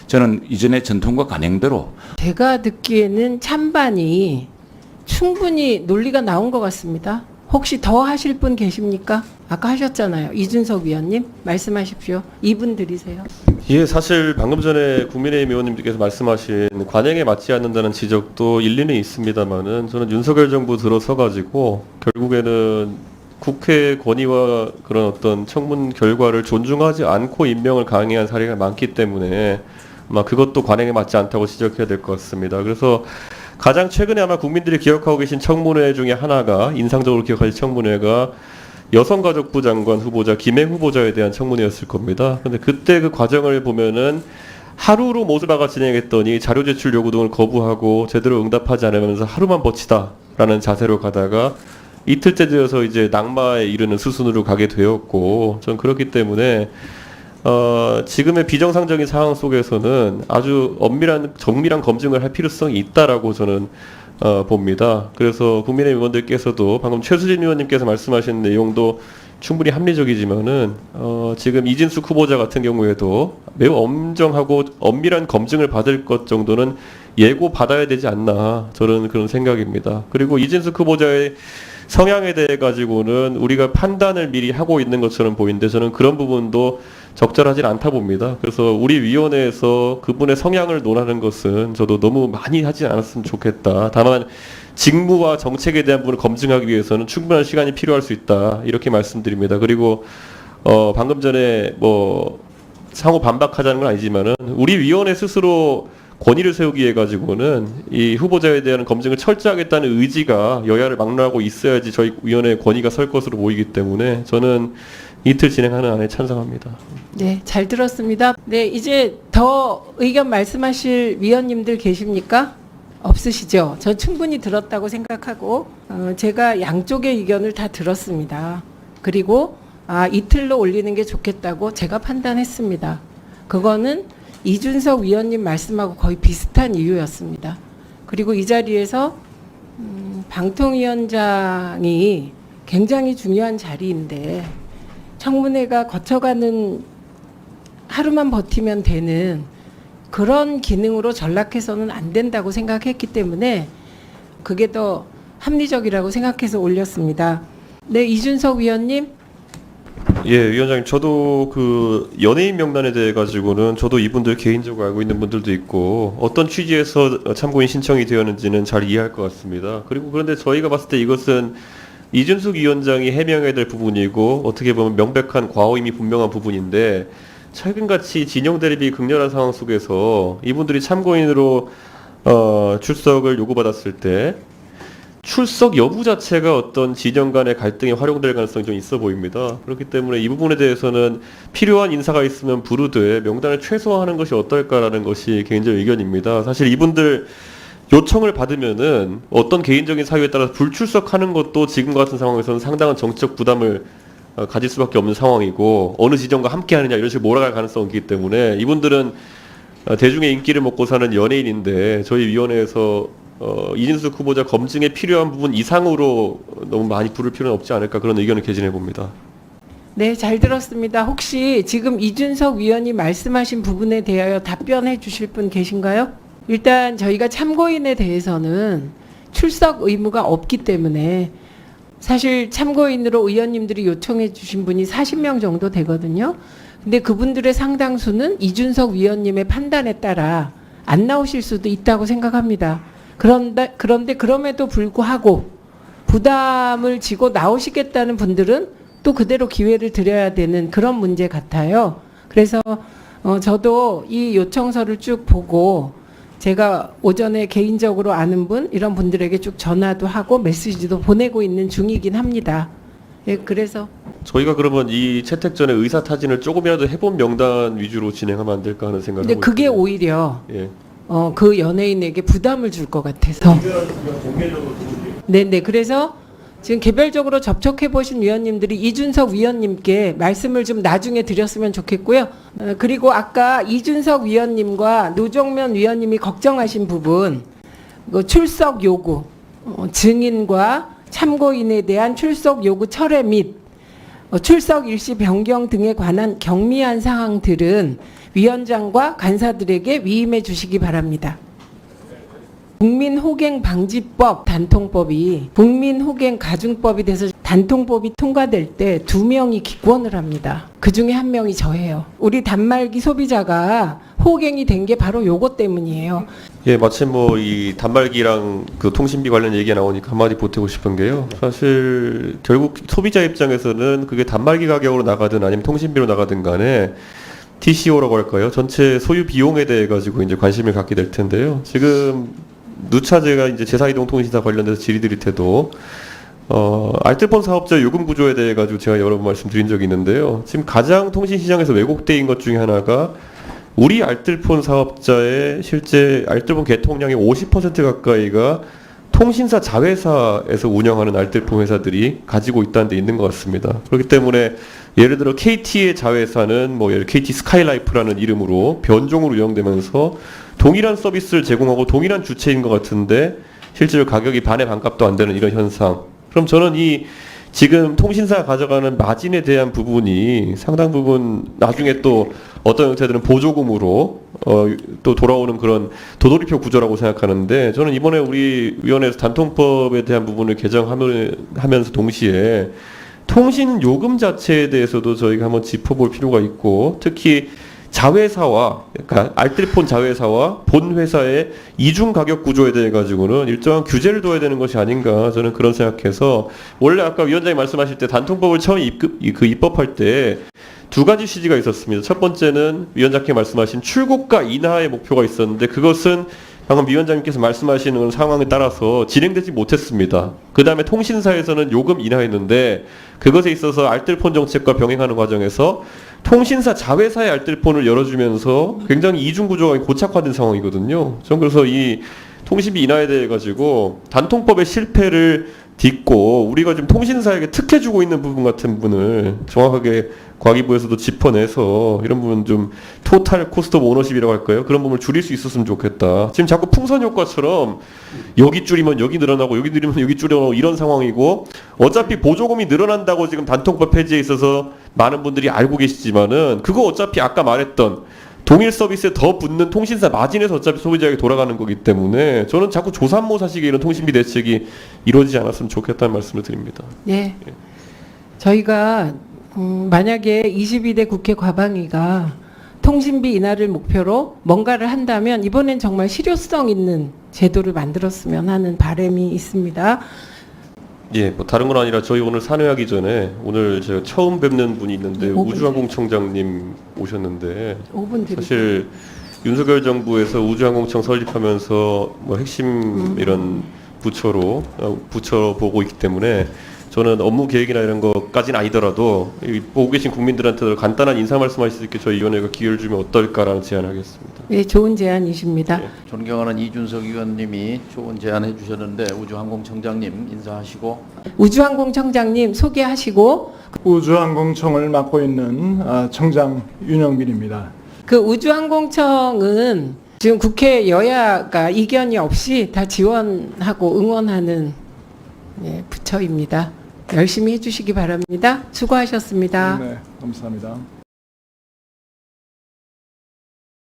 저는 이전의 전통과 관행대로 제가 듣기에는 찬반이 충분히 논리가 나온 것 같습니다. 혹시 더 하실 분 계십니까? 아까 하셨잖아요. 이준석 위원님 말씀하십시오. 2분 드리세요. 예, 사실 방금 전에 국민의힘 의원님께서 말씀하신 관행에 맞지 않는다는 지적도 일리는 있습니다만은 저는 윤석열 정부 들어서 가지고 결국에는 국회 권위와 그런 어떤 청문 결과를 존중하지 않고 임명을 강행한 사례가 많기 때문에 아마 그것도 관행에 맞지 않다고 지적해야 될 것 같습니다. 그래서 가장 최근에 아마 국민들이 기억하고 계신 청문회 중에 하나가 인상적으로 기억하실 청문회가 여성가족부 장관 후보자 김행 후보자에 대한 청문회였을 겁니다. 그런데 그때 그 과정을 보면은 하루로 모두가 진행했더니 자료 제출 요구 등을 거부하고 제대로 응답하지 않으면서 하루만 버티다라는 자세로 가다가 이틀째 되어서 이제 낙마에 이르는 수순으로 가게 되었고, 전 그렇기 때문에 지금의 비정상적인 상황 속에서는 아주 엄밀한 정밀한 검증을 할 필요성이 있다라고 저는 봅니다. 그래서 국민의힘 의원들께서도 방금 최수진 의원님께서 말씀하신 내용도 충분히 합리적이지만은 지금 이진숙 후보자 같은 경우에도 매우 엄정하고 엄밀한 검증을 받을 것 정도는 예고 받아야 되지 않나, 저는 그런 생각입니다. 그리고 이진숙 후보자의 성향에 대해 가지고는 우리가 판단을 미리 하고 있는 것처럼 보이는데 저는 그런 부분도 적절하진 않다 봅니다. 그래서 우리 위원회에서 그분의 성향을 논하는 것은 저도 너무 많이 하지 않았으면 좋겠다. 다만 직무와 정책에 대한 부분을 검증하기 위해서는 충분한 시간이 필요할 수 있다, 이렇게 말씀드립니다. 그리고 방금 전에 뭐 상호 반박하자는 건 아니지만은 우리 위원회 스스로 권위를 세우기 위해 가지고는 이 후보자에 대한 검증을 철저하게 하겠다는 의지가 여야를 막론하고 있어야지 저희 위원회의 권위가 설 것으로 보이기 때문에 저는 이틀 진행하는 안에 찬성합니다. 네, 잘 들었습니다. 네, 이제 더 의견 말씀하실 위원님들 계십니까? 없으시죠? 저 충분히 들었다고 생각하고 제가 양쪽의 의견을 다 들었습니다. 그리고 이틀로 올리는 게 좋겠다고 제가 판단했습니다. 그거는 이준석 위원님 말씀하고 거의 비슷한 이유였습니다. 그리고 이 자리에서 방통위원장이 굉장히 중요한 자리인데 청문회가 거쳐가는 하루만 버티면 되는 그런 기능으로 전락해서는 안 된다고 생각했기 때문에 그게 더 합리적이라고 생각해서 올렸습니다. 네, 이준석 위원님. 예, 위원장님, 저도 그 연예인 명단에 대해 가지고는 저도 이분들 개인적으로 알고 있는 분들도 있고 어떤 취지에서 참고인 신청이 되었는지는 잘 이해할 것 같습니다. 그리고 그런데 저희가 봤을 때 이것은 이준숙 위원장이 해명해야 될 부분이고 어떻게 보면 명백한 과오임이 분명한 부분인데 최근같이 진영 대립이 극렬한 상황 속에서 이분들이 참고인으로 출석을 요구받았을 때 출석 여부 자체가 어떤 진영 간의 갈등에 활용될 가능성이 좀 있어 보입니다. 그렇기 때문에 이 부분에 대해서는 필요한 인사가 있으면 부르되 명단을 최소화하는 것이 어떨까라는 것이 개인적인 의견입니다. 사실 이분들 요청을 받으면은 어떤 개인적인 사유에 따라서 불출석하는 것도 지금과 같은 상황에서는 상당한 정치적 부담을 가질 수밖에 없는 상황이고 어느 지점과 함께 하느냐 이런 식으로 몰아갈 가능성이 있기 때문에 이분들은 대중의 인기를 먹고 사는 연예인인데 저희 위원회에서 이진숙 후보자 검증에 필요한 부분 이상으로 너무 많이 부를 필요는 없지 않을까, 그런 의견을 개진해 봅니다. 네, 잘 들었습니다. 혹시 지금 이준석 위원이 말씀하신 부분에 대하여 답변해 주실 분 계신가요? 일단 저희가 참고인에 대해서는 출석 의무가 없기 때문에 사실 참고인으로 의원님들이 요청해 주신 분이 40명 정도 되거든요. 근데 그분들의 상당수는 이준석 위원님의 판단에 따라 안 나오실 수도 있다고 생각합니다. 그런데 그럼에도 불구하고 부담을 지고 나오시겠다는 분들은 또 그대로 기회를 드려야 되는 그런 문제 같아요. 그래서 저도 이 요청서를 쭉 보고 제가 오전에 개인적으로 아는 분 이런 분들에게 쭉 전화도 하고 메시지도 보내고 있는 중이긴 합니다. 예, 그래서 저희가 그러면 이 채택 전에 의사 타진을 조금이라도 해본 명단 위주로 진행하면 안 될까 하는 생각을 근데 하고 그게 있거든요. 오히려 예. 그 연예인에게 부담을 줄 것 같아서. 네네. 그래서 지금 개별적으로 접촉해 보신 위원님들이 이준석 위원님께 말씀을 좀 나중에 드렸으면 좋겠고요. 그리고 아까 이준석 위원님과 노정면 위원님이 걱정하신 부분, 출석 요구, 증인과 참고인에 대한 출석 요구 철회 및 출석 일시 변경 등에 관한 경미한 사항들은 위원장과 간사들에게 위임해 주시기 바랍니다. 국민호갱방지법 단통법이 국민호갱가중법이 돼서 단통법이 통과될 때 2명이 기권을 합니다. 그 중에 1명이 저예요. 우리 단말기 소비자가 호갱이 된 게 바로 요것 때문이에요. 예, 마침 뭐 이 단말기랑 그 통신비 관련 얘기가 나오니까 한마디 보태고 싶은 게요. 사실 결국 소비자 입장에서는 그게 단말기 가격으로 나가든 아니면 통신비로 나가든 간에 TCO라고 할까요? 전체 소유 비용에 대해 가지고 이제 관심을 갖게 될 텐데요. 지금 누차제가 이제 제4이동통신사 관련돼서 질의드릴 때도 알뜰폰 사업자 요금 구조에 대해 가지고 제가 여러 번 말씀드린 적이 있는데요. 지금 가장 통신 시장에서 왜곡되인 것 중에 하나가 우리 알뜰폰 사업자의 실제 알뜰폰 개통량의 50% 가까이가 통신사 자회사에서 운영하는 알뜰폰 회사들이 가지고 있다는 데 있는 것 같습니다. 그렇기 때문에 예를 들어 KT의 자회사는 뭐 KT 스카이라이프라는 이름으로 변종으로 운영되면서 동일한 서비스를 제공하고 동일한 주체인 것 같은데 실제로 가격이 반의 반값도 안 되는 이런 현상. 그럼 저는 이 지금 통신사가 가져가는 마진에 대한 부분이 상당 부분 나중에 또 어떤 형태들은 보조금으로 또 돌아오는 그런 도돌이표 구조라고 생각하는데, 저는 이번에 우리 위원회에서 단통법에 대한 부분을 개정하면서 동시에 통신 요금 자체에 대해서도 저희가 한번 짚어볼 필요가 있고, 특히 자회사와 그러니까 알뜰폰 자회사와 본 회사의 이중 가격 구조에 대해 가지고는 일정한 규제를 둬야 되는 것이 아닌가, 저는 그런 생각해서, 원래 아까 위원장이 말씀하실 때 단통법을 처음 입법할 때 두 가지 취지가 있었습니다. 첫 번째는 위원장께 말씀하신 출고가 인하의 목표가 있었는데 그것은 방금 위원장님께서 말씀하시는 상황에 따라서 진행되지 못했습니다. 그 다음에 통신사에서는 요금 인하했는데 그것에 있어서 알뜰폰 정책과 병행하는 과정에서 통신사 자회사의 알뜰폰을 열어주면서 굉장히 이중구조가 고착화된 상황이거든요. 저는 그래서 이 통신비 인하에 대해 가지고 단통법의 실패를 딛고 우리가 지금 통신사에게 특혜주고 있는 부분 같은 부분을 정확하게 과기부에서도 짚어내서 이런 부분 좀 토탈 코스트 오브 오너십이라고 할까요? 그런 부분을 줄일 수 있었으면 좋겠다. 지금 자꾸 풍선 효과처럼 여기 줄이면 여기 늘어나고 여기 줄이면 여기 줄여나고 이런 상황이고, 어차피 보조금이 늘어난다고 지금 단통법 폐지에 있어서 많은 분들이 알고 계시지만은 그거 어차피 아까 말했던 동일 서비스에 더 붙는 통신사 마진에서 어차피 소비자에게 돌아가는 거기 때문에 저는 자꾸 조삼모사식의 이런 통신비 대책이 이루어지지 않았으면 좋겠다는 말씀을 드립니다. 네. 저희가 만약에 22대 국회 과방위가 통신비 인하를 목표로 뭔가를 한다면 이번엔 정말 실효성 있는 제도를 만들었으면 하는 바람이 있습니다. 예, 뭐 다른 건 아니라 저희 오늘 산회하기 전에 오늘 제가 처음 뵙는 분이 있는데 5분 우주항공청장님 오셨는데 5분 드릴게요. 사실 윤석열 정부에서 우주항공청 설립하면서 뭐 핵심 이런 부처로 보고 있기 때문에 저는 업무 계획이나 이런 것까지는 아니더라도 보고 계신 국민들한테 간단한 인사 말씀하실 수 있게 저희 위원회가 기회를 주면 어떨까라는 제안하겠습니다. 네, 좋은 제안이십니다. 네. 존경하는 이준석 의원님이 좋은 제안해 주셨는데 우주항공청장님 인사하시고. 우주항공청장님 소개하시고. 우주항공청을 맡고 있는 청장 윤영빈입니다. 그 우주항공청은 지금 국회 여야가 이견이 없이 다 지원하고 응원하는 부처입니다. 열심히 해주시기 바랍니다. 수고하셨습니다. 네, 감사합니다.